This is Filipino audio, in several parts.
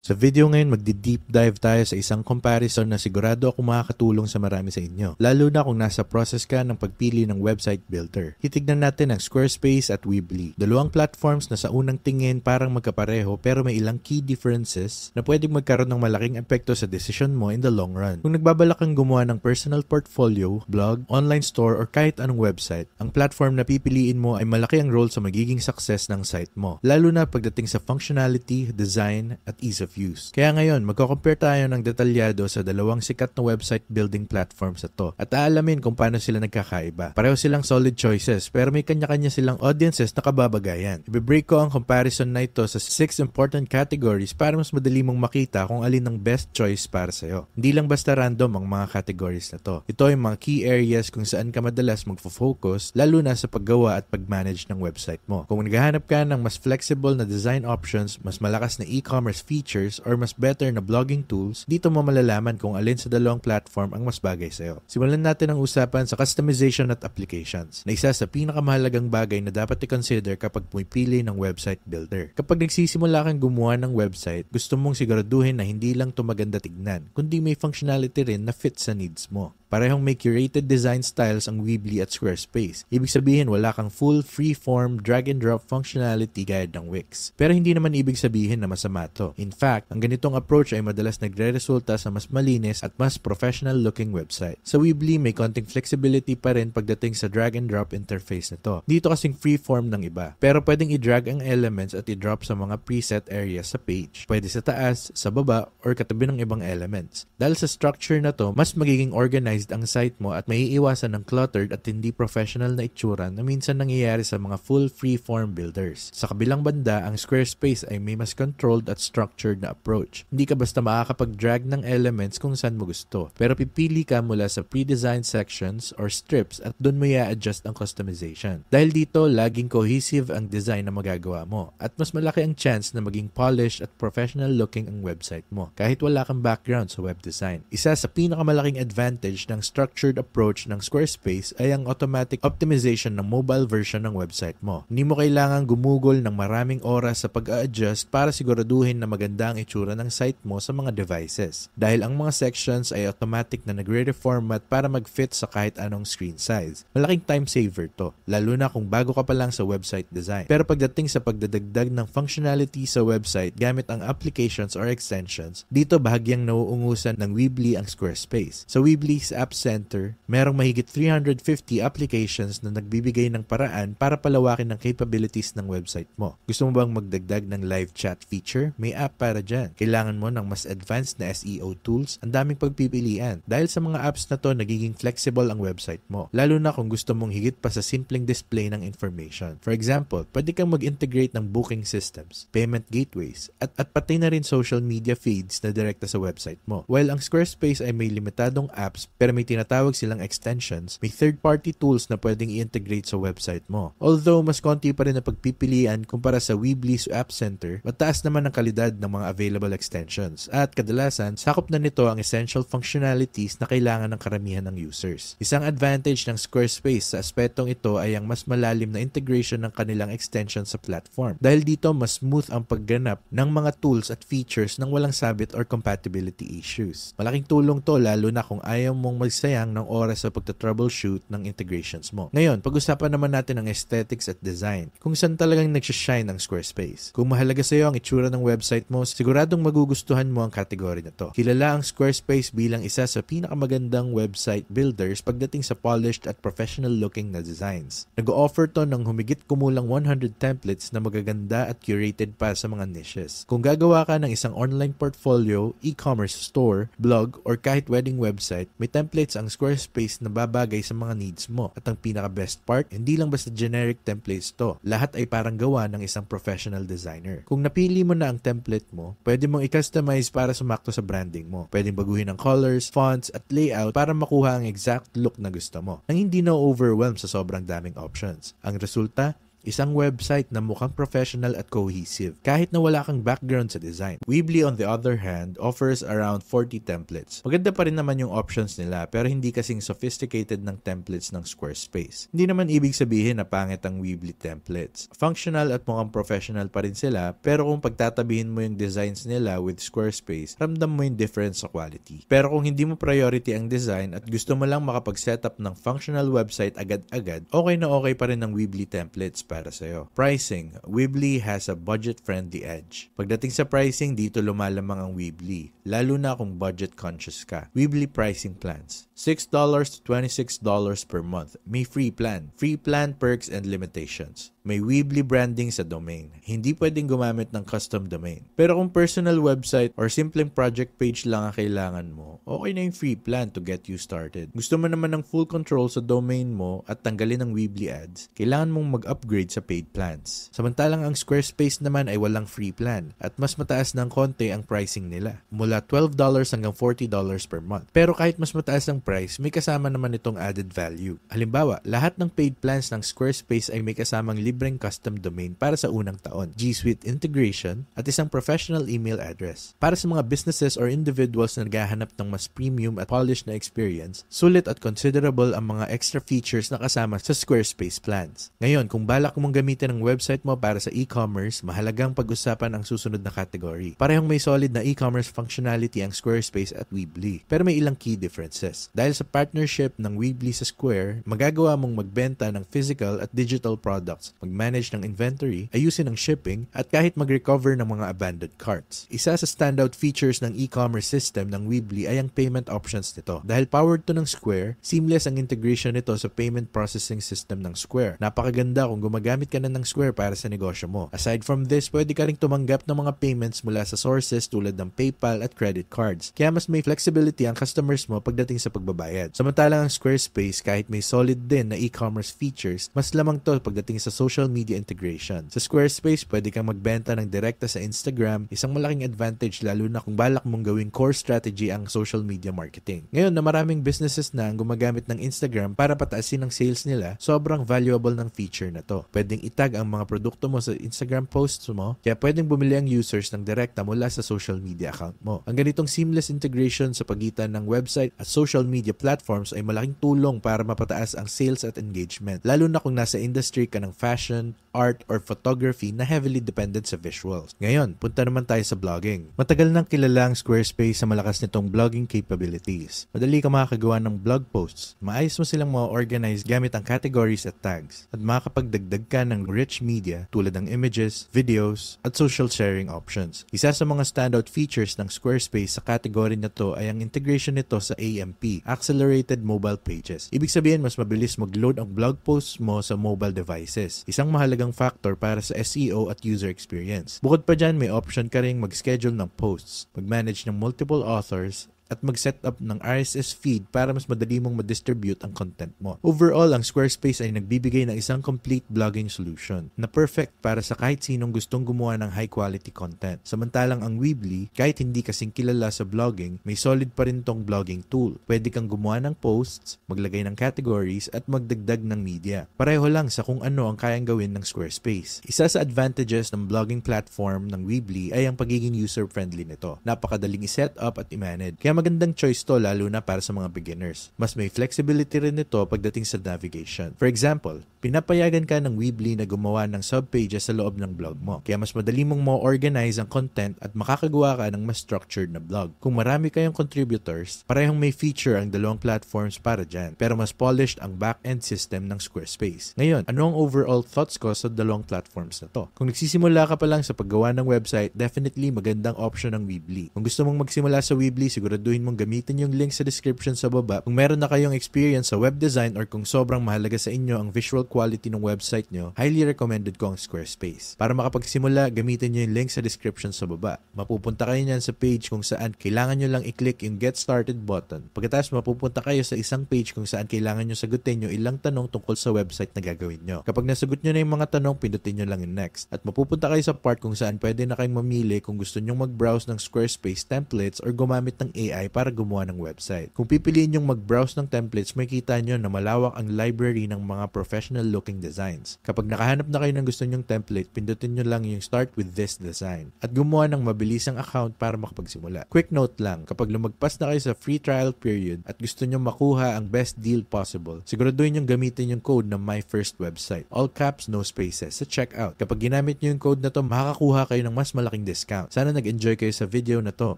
Sa video ngayon, magdi-deep dive tayo sa isang comparison na sigurado ako makakatulong sa marami sa inyo, lalo na kung nasa process ka ng pagpili ng website builder. Titignan natin ang Squarespace at Weebly. Dalawang platforms na sa unang tingin parang magkapareho pero may ilang key differences na pwedeng magkaroon ng malaking epekto sa decision mo in the long run. Kung nagbabalak kang gumawa ng personal portfolio, blog, online store, or kahit anong website, ang platform na pipiliin mo ay malaki ang role sa magiging success ng site mo, lalo na pagdating sa functionality, design, at ease of use. Kaya ngayon, magko-compare tayo ng detalyado sa dalawang sikat na website building platforms na to at aalamin kung paano sila nagkakaiba. Pareho silang solid choices pero may kanya-kanya silang audiences na kababagayan. I-break ko ang comparison na ito sa 6 important categories para mas madali mong makita kung alin ang best choice para sa'yo. Hindi lang basta random ang mga categories na to. Ito ay mga key areas kung saan ka madalas magfo-focus lalo na sa paggawa at pag-manage ng website mo. Kung naghahanap ka ng mas flexible na design options, mas malakas na e-commerce features, or mas better na blogging tools, dito mo malalaman kung alin sa dalawang platform ang mas bagay sa'yo. Simulan natin ang usapan sa customization at applications, na isa sa pinakamahalagang bagay na dapat i-consider kapag pumipili ng website builder. Kapag nagsisimula kang gumawa ng website, gusto mong siguraduhin na hindi lang ito maganda tignan, kundi may functionality rin na fit sa needs mo. Parehong may curated design styles ang Weebly at Squarespace. Ibig sabihin wala kang full free-form drag-and-drop functionality gaya ng Wix. Pero hindi naman ibig sabihin na masama to. In fact, ang ganitong approach ay madalas nagre-resulta sa mas malinis at mas professional-looking website. Sa Weebly, may konting flexibility pa rin pagdating sa drag-and-drop interface nito. Dito kasing free-form ng iba. Pero pwedeng i-drag ang elements at i-drop sa mga preset areas sa page. Pwede sa taas, sa baba, or katabi ng ibang elements. Dahil sa structure na to, mas magiging organized ang site mo at maiiwasan ng cluttered at hindi professional na itsura na minsan nangyayari sa mga full free-form builders. Sa kabilang banda, ang Squarespace ay may mas controlled at structured na approach. Hindi ka basta makakapag-drag ng elements kung saan mo gusto, pero pipili ka mula sa pre-designed sections or strips at doon mo i-adjust ang customization. Dahil dito, laging cohesive ang design na magagawa mo at mas malaki ang chance na maging polished at professional looking ang website mo kahit wala kang background sa web design. Isa sa pinakamalaking advantage ng structured approach ng Squarespace ay ang automatic optimization ng mobile version ng website mo. Hindi mo kailangan gumugol ng maraming oras sa pag-a-adjust para siguraduhin na maganda ang itsura ng site mo sa mga devices. Dahil ang mga sections ay automatic na nagre-reformat para mag-fit sa kahit anong screen size. Malaking time saver to, lalo na kung bago ka pa lang sa website design. Pero pagdating sa pagdadagdag ng functionality sa website gamit ang applications or extensions, dito bahagyang nauungusan ng Weebly ang Squarespace. Sa Weebly's App Center, merong mahigit 350 applications na nagbibigay ng paraan para palawakin ang capabilities ng website mo. Gusto mo bang magdagdag ng live chat feature? May app para dyan. Kailangan mo ng mas advanced na SEO tools? Ang daming pagpipilian. Dahil sa mga apps na to, nagiging flexible ang website mo. Lalo na kung gusto mong higit pa sa simpleng display ng information. For example, pwede kang mag-integrate ng booking systems, payment gateways, at pati na rin social media feeds na direkta sa website mo. While ang Squarespace ay may limitadong apps, pero may tinatawag silang extensions, may third-party tools na pwedeng i-integrate sa website mo. Although, mas konti pa rin na pagpipilian kumpara sa Weebly's App Center, mataas naman ang kalidad ng mga available extensions. At kadalasan, sakop na nito ang essential functionalities na kailangan ng karamihan ng users. Isang advantage ng Squarespace sa aspetong ito ay ang mas malalim na integration ng kanilang extensions sa platform. Dahil dito, mas smooth ang pagganap ng mga tools at features nang walang sabit or compatibility issues. Malaking tulong to lalo na kung ayaw mong magsayang ng oras sa pagta-troubleshoot ng integrations mo. Ngayon, pag-usapan naman natin ang aesthetics at design, kung saan talagang nagsishine ang Squarespace. Kung mahalaga sa iyo ang itsura ng website mo, siguradong magugustuhan mo ang category na to. Kilala ang Squarespace bilang isa sa pinakamagandang website builders pagdating sa polished at professional looking na designs. Nag-o-offer to ng humigit kumulang 100 templates na magaganda at curated para sa mga niches. Kung gagawa ka ng isang online portfolio, e-commerce store, blog, or kahit wedding website, may templates ang Squarespace na babagay sa mga needs mo. At ang pinaka-best part, hindi lang basta generic templates to. Lahat ay parang gawa ng isang professional designer. Kung napili mo na ang template mo, pwede mong i-customize para sumakto sa branding mo. Pwedeng baguhin ang colors, fonts, at layout para makuha ang exact look na gusto mo, nang hindi na overwhelm sa sobrang daming options. Ang resulta, Isang website na mukhang professional at cohesive, kahit na wala kang background sa design. Weebly on the other hand, offers around 40 templates. Maganda pa rin naman yung options nila, pero hindi kasing sophisticated ng templates ng Squarespace. Hindi naman ibig sabihin na pangit ang Weebly templates. Functional at mukhang professional pa rin sila, pero kung pagtatabihin mo yung designs nila with Squarespace, ramdam mo yung difference sa quality. Pero kung hindi mo priority ang design at gusto mo lang makapag-setup ng functional website agad-agad, okay na okay pa rin ang Weebly templates para sa'yo. Pricing. Weebly has a budget-friendly edge. Pagdating sa pricing, dito lumalamang ang Weebly, lalo na kung budget conscious ka. Weebly pricing plans. $6 to $26 per month. May free plan. Free plan, perks, and limitations. May Weebly branding sa domain. Hindi pwedeng gumamit ng custom domain. Pero kung personal website or simpleng project page lang ang kailangan mo, okay na yung free plan to get you started. Gusto mo naman ng full control sa domain mo at tanggalin ang Weebly ads, kailangan mong mag-upgrade sa paid plans. Samantalang ang Squarespace naman ay walang free plan at mas mataas ng konti ang pricing nila, mula $12 hanggang $40 per month. Pero kahit mas mataas ang price, may kasama naman itong added value. Halimbawa, lahat ng paid plans ng Squarespace ay may kasamang libreng custom domain para sa unang taon, G Suite integration, at isang professional email address. Para sa mga businesses or individuals na naghahanap ng mas premium at polished na experience, sulit at considerable ang mga extra features na kasama sa Squarespace plans. Ngayon, kung balak mong gamitin ang website mo para sa e-commerce, mahalagang pag-usapan ang susunod na category. Parehong may solid na e-commerce functionality ang Squarespace at Weebly, pero may ilang key differences. Dahil sa partnership ng Weebly sa Square, magagawa mong magbenta ng physical at digital products, mag-manage ng inventory, ayusin ang shipping, at kahit mag-recover ng mga abandoned carts. Isa sa standout features ng e-commerce system ng Weebly ay ang payment options nito. Dahil powered to ng Square, seamless ang integration nito sa payment processing system ng Square. Napakaganda kung gumagamit ka na ng Square para sa negosyo mo. Aside from this, pwede ka ring tumanggap ng mga payments mula sa sources tulad ng PayPal at credit cards. Kaya mas may flexibility ang customers mo pagdating sa pagbabayad. Samantalang ang Squarespace, kahit may solid din na e-commerce features, mas lamang to pagdating sa social media integration. Sa Squarespace, pwede kang magbenta ng direkta sa Instagram, isang malaking advantage lalo na kung balak mong gawing core strategy ang social media marketing. Ngayon na maraming businesses na ang gumagamit ng Instagram para pataasin ang sales nila, sobrang valuable ng feature na to. Pwedeng itag ang mga produkto mo sa Instagram posts mo, kaya pwedeng bumili ang users ng direkta mula sa social media account mo. Ang ganitong seamless integration sa pagitan ng website at social media platforms ay malaking tulong para mapataas ang sales at engagement, lalo na kung nasa industry ka ng fashion, art, or photography na heavily dependent sa visuals. Ngayon, punta naman tayo sa blogging. Matagal nang kilala ang Squarespace sa malakas nitong blogging capabilities. Madali ka makakagawa ng blog posts. Maayos mo silang ma-organize gamit ang categories at tags. At makakapagdagdag ka ng rich media tulad ng images, videos, at social sharing options. Isa sa mga standout features ng Squarespace sa category na to ay ang integration nito sa AMP, Accelerated Mobile Pages. Ibig sabihin, mas mabilis mag-load ang blog posts mo sa mobile devices. Isang mahalagang factor para sa SEO at user experience. Bukod pa dyan, may option ka ring mag-schedule ng posts, mag-manage ng multiple authors, at mag-set up ng RSS feed para mas madali mong ma-distribute ang content mo. Overall, ang Squarespace ay nagbibigay ng isang complete blogging solution na perfect para sa kahit sinong gustong gumawa ng high-quality content. Samantalang ang Weebly, kahit hindi kasing kilala sa blogging, may solid pa rin tong blogging tool. Pwede kang gumawa ng posts, maglagay ng categories, at magdagdag ng media. Pareho lang sa kung ano ang kayang gawin ng Squarespace. Isa sa advantages ng blogging platform ng Weebly ay ang pagiging user-friendly nito. Napakadaling i-set up at i-manage. Kaya magandang choice to lalo na para sa mga beginners. Mas may flexibility rin nito pagdating sa navigation. For example, pinapayagan ka ng Weebly na gumawa ng subpages sa loob ng blog mo. Kaya mas madali mong ma-organize ang content at makakagawa ka ng mas structured na blog. Kung marami kayong contributors, parehong may feature ang dalawang platforms para dyan. Pero mas polished ang back-end system ng Squarespace. Ngayon, ano ang overall thoughts ko sa dalawang platforms na to? Kung nagsisimula ka pa lang sa paggawa ng website, definitely magandang option ng Weebly. Kung gusto mong magsimula sa Weebly, siguraduhin mong gamitin yung link sa description sa baba. Kung meron na kayong experience sa web design or kung sobrang mahalaga sa inyo ang visual quality ng website nyo, highly recommended ko ang Squarespace. Para makapagsimula, gamitin nyo yung link sa description sa baba. Mapupunta kayo niyan sa page kung saan kailangan nyo lang i-click yung Get Started button. Pagkatapos mapupunta kayo sa isang page kung saan kailangan nyo sagutin yung ilang tanong tungkol sa website na gagawin nyo. Kapag nasagot nyo na yung mga tanong, pindutin nyo lang yung next. At mapupunta kayo sa part kung saan pwede na kayong mamili kung gusto nyo mag-browse ng Squarespace templates or gumamit ng AI AI para gumawa ng website. Kung pipiliin yung mag-browse ng templates, makikita nyo na malawak ang library ng mga professional looking designs. Kapag nakahanap na kayo ng gusto nyong template, pindutin nyo lang yung start with this design at gumawa ng mabilisang account para makapagsimula. Quick note lang, kapag lumagpas na kayo sa free trial period at gusto nyo makuha ang best deal possible, siguraduhin yung gamitin yung code na My First Website. All caps, no spaces sa checkout. Kapag ginamit nyo yung code na to, makakakuha kayo ng mas malaking discount. Sana nag-enjoy kayo sa video na to.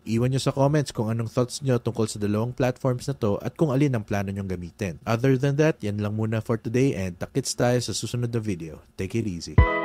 Iwan nyo sa comments kung anong thoughts nyo tungkol sa dalawang platforms na to at kung alin ang plano nyong gamitin. Other than that, yan lang muna for today and takits tayo sa susunod na video. Take it easy.